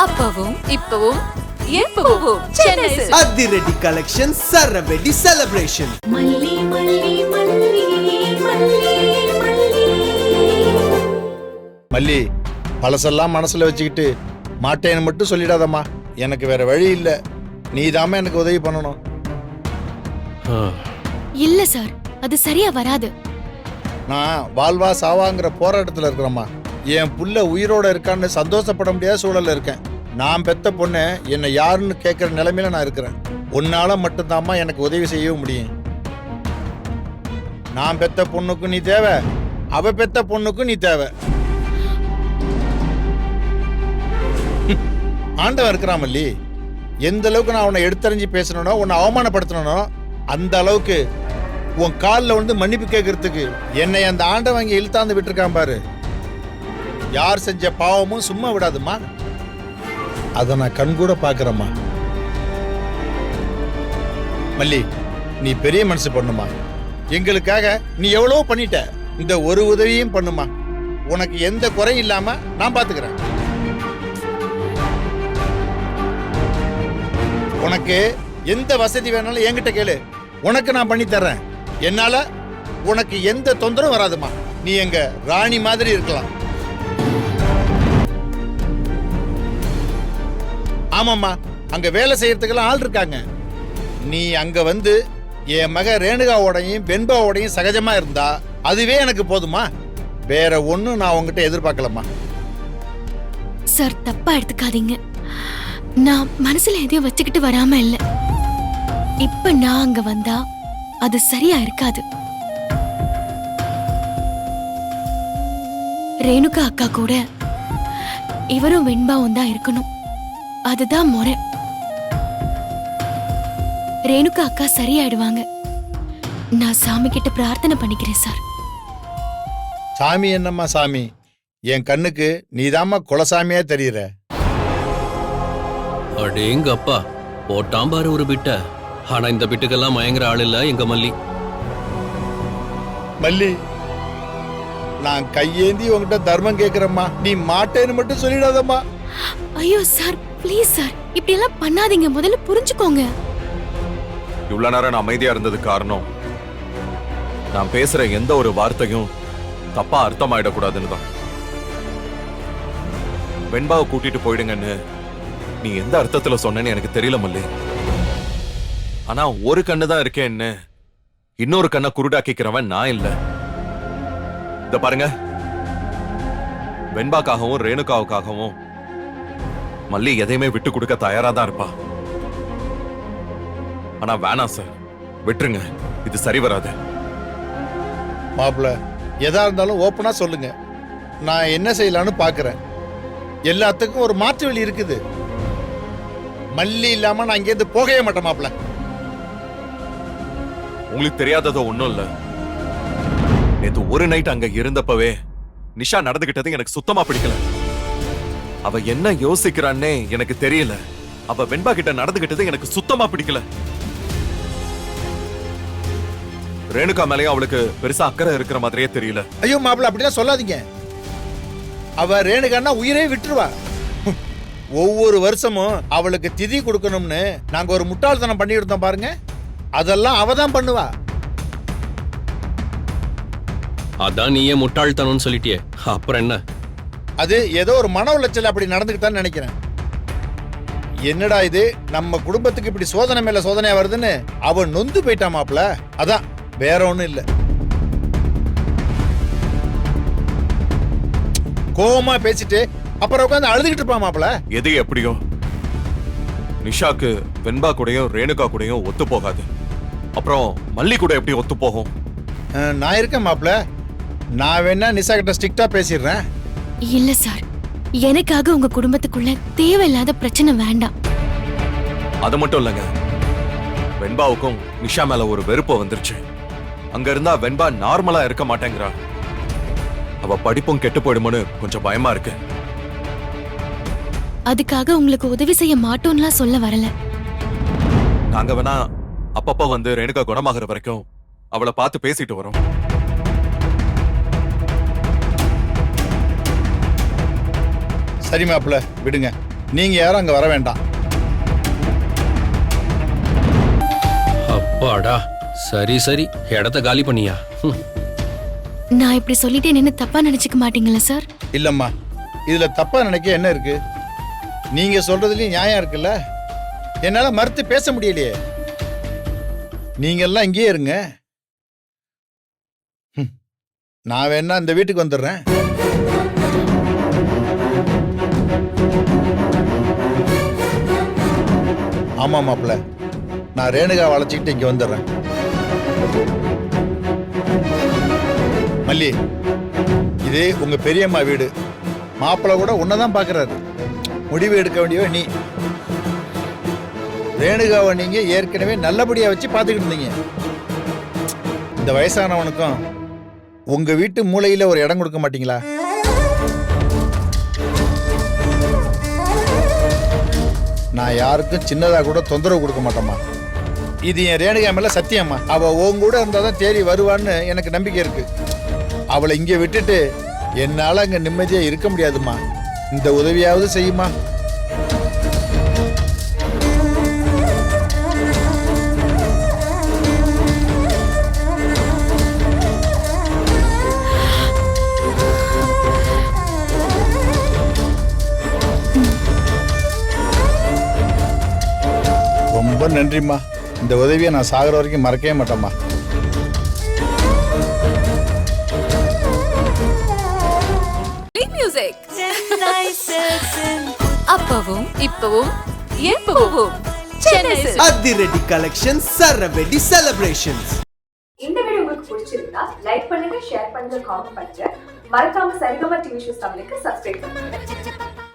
அப்பவும் இப்பவும் எப்பவும் சென்னை சில்க்ஸ். அதிரடி கலெக்ஷன், சரவெடி செலிப்ரேஷன். மல்லி மல்லி மல்லி மல்லி மல்லி. மல்லி, பழசெல்லாம் மனசுல வச்சுக்கிட்டு மாட்டேன்னு மட்டும் சொல்லிடாதம்மா. எனக்கு வேற வழி இல்ல. நீதாம எனக்கு உதவி பண்ணணும். இல்ல சார், அது சரியா வராது. நான் வாழ்வா சாவாங்கிற போராட்டத்துல இருக்கிறேம்மா. என் புள்ள உயிரோட இருக்கான்னு சந்தோஷப்பட முடியாத சூழல்ல இருக்கேன். நான் பெத்த பொண்ணு என்னை யாருன்னு கேட்கிற நிலைமையில நான் இருக்கிறேன். உன்னால மட்டும்தாம்மா எனக்கு உதவி செய்யவும் முடியும். நான் பெத்த பொண்ணுக்கும் நீ தேவை, அவ பெத்த பொண்ணுக்கும் நீ தேவை. ஆண்டவன் இருக்கிறான் மல்லி. எந்த அளவுக்கு நான் உன்னை எடுத்தறிஞ்சு பேசணும்னோ, உன்னை அவமானப்படுத்தணும்னோ அந்த அளவுக்கு உன் காலில் வந்து மன்னிப்பு கேட்கறதுக்கு என்னை அந்த ஆண்டவன் இங்கே இழுத்தாந்து விட்டுருக்கான் பாரு. யார் செஞ்ச பாவமும் சும்மா விடாதுமா. அதை நான் கண்கூட பார்க்குறேம்மா. மல்லி, நீ பெரிய மனசு பண்ணுமா. எங்களுக்காக நீ எவ்வளவோ பண்ணிட்ட. இந்த ஒரு உதவியும் பண்ணுமா. உனக்கு எந்த குறையும் இல்லாம நான் பாத்துக்கிறேன். உனக்கு எந்த வசதி வேணாலும் என்கிட்ட கேளு, உனக்கு நான் பண்ணி தர்றேன். என்னால உனக்கு எந்த தொந்தரவும் வராதுமா. நீ எங்க ராணி மாதிரி இருக்கலாம். ஆமாம்மா, அங்க வேலை செய்யறதுக்கெல்லாம் ஆள் இருக்காங்க. நீ அங்க வந்து என் மக ரேணுகாவோடையும் வெண்பாவோடையும் சகஜமா இருந்தா அதுவே எனக்கு போதுமா. வேற ஒண்ணும் நான் உங்ககிட்ட எதிர்பார்க்கலம்மா. சார், தப்பா எடுத்துக்காதீங்க. நான் மனசுல எதையும் வச்சுக்கிட்டு வராம இல்ல. இப்ப நான் அங்க வந்தா அது சரியா இருக்காது. ரேணுகா அக்கா கூட இவரும் வெண்பாவும் தான் இருக்கணும். அதுதான் முறை. ரேணுகா அக்கா சரியாயிடுவாங்க. நான் சாமி கிட்ட பிரார்த்தனை பண்ணிக்கிறேன் சார். சாமி என்னம்மா சாமி, என் கண்ணுக்கு நீதாம்மா குலசாமியா தெரியுற. அடேங்க அப்பா, போட்டாம் பாரு ஒரு பிட்ட. ஆனா இந்த பிட்டுக்கெல்லாம் மயங்குற ஆள் இல்ல எங்க மல்லி. மல்லி, நான் கையேந்தி உங்ககிட்ட தர்மம் கேட்கிறேம்மா. நீ மாட்டேன்னு மட்டும் சொல்லிடாதம்மா. ஐயோ சார், ப்ளீஸ் சார், இப்படி எல்லாம் பண்ணாதீங்க. முதல்ல புரிஞ்சுக்கோங்க. இவ்வளவு நேரம் நான் அமைதியா இருந்தது காரணம், நான் பேசுற எந்த ஒரு வார்த்தையும் தப்பா அர்த்தமாயிடக்கூடாதுன்னு தான். வெண்பாவை கூட்டிட்டு போயிடுங்கன்னு நீ எந்த அர்த்தத்துல சொன்னேன்னு எனக்கு தெரியல மல்லி. ஆனா ஒரு கண்ணு தான் இருக்கேன்னு இன்னொரு கண்ணை குருடாக்கிக்கிறவன் நான் இல்ல. இத பாருங்க, வெண்பாக்காகவும் ரேணுகாவுக்காகவும் மல்லி எதையுமே விட்டு கொடுக்க தயாரா தான் இருப்பா. ஆனா வேணாம் சார், விட்டுருங்க. இது சரி வராது. மாப்பிள்ள, எதா இருந்தாலும் ஓப்பனா சொல்லுங்க. நான் என்ன செய்யலான்னு பாக்குறேன். எல்லாத்துக்கும் ஒரு மாற்று வழி இருக்குது. மல்லி இல்லாம நான் இங்கேருந்து போகவே மாட்டேன் மாப்பிள்ள. உங்களுக்கு தெரியாததோ ஒண்ணும் இல்ல. நேத்து ஒரு நைட் அங்க இருந்தப்பவே நிஷா நடந்துகிட்டது எனக்கு சுத்தமா பிடிக்கல. அவ என்ன யோசிக்கிறான்னே எனக்கு தெரியல. அவ வெண்பா கிட்ட நடந்துகிட்டது எனக்கு சுத்தமா பிடிக்கல. ரேணுகா மேலேயும் அவளுக்கு பெருசா அக்கறை இருக்கிற மாதிரியே தெரியல. ஐயோ மாப்பிள்ள, அப்படிலாம் சொல்லாதீங்க. அவ ரேணுகான்னா உயிரே விட்டுருவா. ஒவ்வொரு வருஷமும் அவளுக்கு திதி கொடுக்கணும்னு நாங்க ஒரு முட்டாள்தனம் பண்ணி இருந்தோம் பாருங்க. அதெல்லாம் அவ தான் பண்ணுவா. அதான் நீயே முட்டாள்தனம்னு சொல்லிட்டியே, அப்புறம் என்ன? அது ஏதோ ஒரு மன உளைச்சல் அப்படி நடந்துக்கிட்டான்னு நினைக்கிறேன். என்னடா இது, நம்ம குடும்பத்துக்கு இப்படி சோதனை மேல சோதனையா வருதுன்னு அவன் நொந்து போயிட்டா மாப்பிள்ள. அதான், வேற ஒண்ணும் இல்ல. கோவமா பேசிட்டு அப்புறம் உட்காந்து அழுதுகிட்டு இருப்பான் மாப்பிள்ள. எது எப்படியோ நிஷாக்கு வெண்பா கூடயும் ரேணுகா கூடயும் ஒத்து போகாது. அப்புறம் மல்லி கூட எப்படி ஒத்து போகும்? நான் இருக்கேன் மாப்பிள்ள. நான் வேணா நிஷா கிட்ட ஸ்ட்ரிக்டா பேசிடுறேன். இல்ல சார், எனக்காக உங்க குடும்பத்துக்குள்ள தேவையில்லாத பிரச்சனை வேண்டாம். அது மட்டும் இல்லைங்க, வெண்பாவுக்கும் நிஷா மேல ஒரு வெறுப்பு வந்துருச்சு. அங்க இருந்தா வெண்பா நார்மலா இருக்க மாட்டேங்கிறா. அவ படிப்பும் கெட்டு போயிடுமோன்னு கொஞ்சம் பயமா இருக்கு. அதுக்காக உங்களுக்கு உதவி செய்ய மாட்டோம்லாம் சொல்ல வரல. நாங்க வேணா அப்பப்ப வந்து ரேணுகா குணமாகற வரைக்கும் அவளை பார்த்து பேசிட்டு வரோம். சரி மாப்பிள்ள, விடுங்க. நீங்க யாரும் அங்க வர வேண்டாம். அப்பாடா, சரி சரி, இடத்த காலி பண்ணியா? நான் இப்படி சொல்லிட்டேன்னு தப்பா நினைச்சுக்க மாட்டீங்களா சார்? இல்லம்மா, இதுல தப்பா நினைக்க என்ன இருக்கு? நீங்க சொல்றதுலயும் நியாயம் இருக்குல்ல. என்னால மறுத்து பேச முடியலையே. நீங்க எல்லாம் இங்கேயே இருங்க. நான் வேணா இந்த வீட்டுக்கு வந்துடுறேன். ஆமா மாப்பிள்ள, நான் ரேணுகா வளைச்சிக்கிட்டு இங்க வந்துடுறேன். மல்லி, இது உங்க பெரியம்மா வீடு. மாப்பிள்ள கூட உன்னதான் பாக்குறாரு. முடிவு எடுக்க வேண்டியவ நீ. ரேணுகாவை நீங்க ஏற்கனவே நல்லபடியா வச்சு பாத்துக்கிட்டு இருந்தீங்க. இந்த வயசானவனுக்கும் உங்க வீட்டு மூலையில ஒரு இடம் கொடுக்க மாட்டீங்களா? நான் யாருக்கும் சின்னதா கூட தொந்தரவு கொடுக்க மாட்டேம்மா. இது என் ரேணுகா மேல சத்தியம்மா. அவ உன் கூட இருந்தாதான் தேடி வருவான்னு எனக்கு நம்பிக்கை இருக்கு. அவளை இங்க விட்டுட்டு என்னால அங்க நிம்மதியா இருக்க முடியாதுமா. இந்த உதவியாவது செய்யுமா? ரொம்ப நன்றிம்மா. இந்த உதவியை நான் சாகிற வரைக்கும் மறக்கவே மாட்டேம்மா. மியூசிக் அப்பவும் இப்பவும் எப்பவும் சென்னை சில்க்ஸ். அதிரடி கலெக்ஷன் சரவெடி செலிப்ரேஷன்ஸ். இந்த வீடியோ உங்களுக்கு பிடிச்சிருந்தா லைக் பண்ணுங்க, ஷேர் பண்ணுங்க, காமெண்ட் பண்ணுங்க. மறக்காம சரிகமா டிவி ஷோஸ் தமிழுக்கு சப்ஸ்கிரைப் பண்ணுங்க.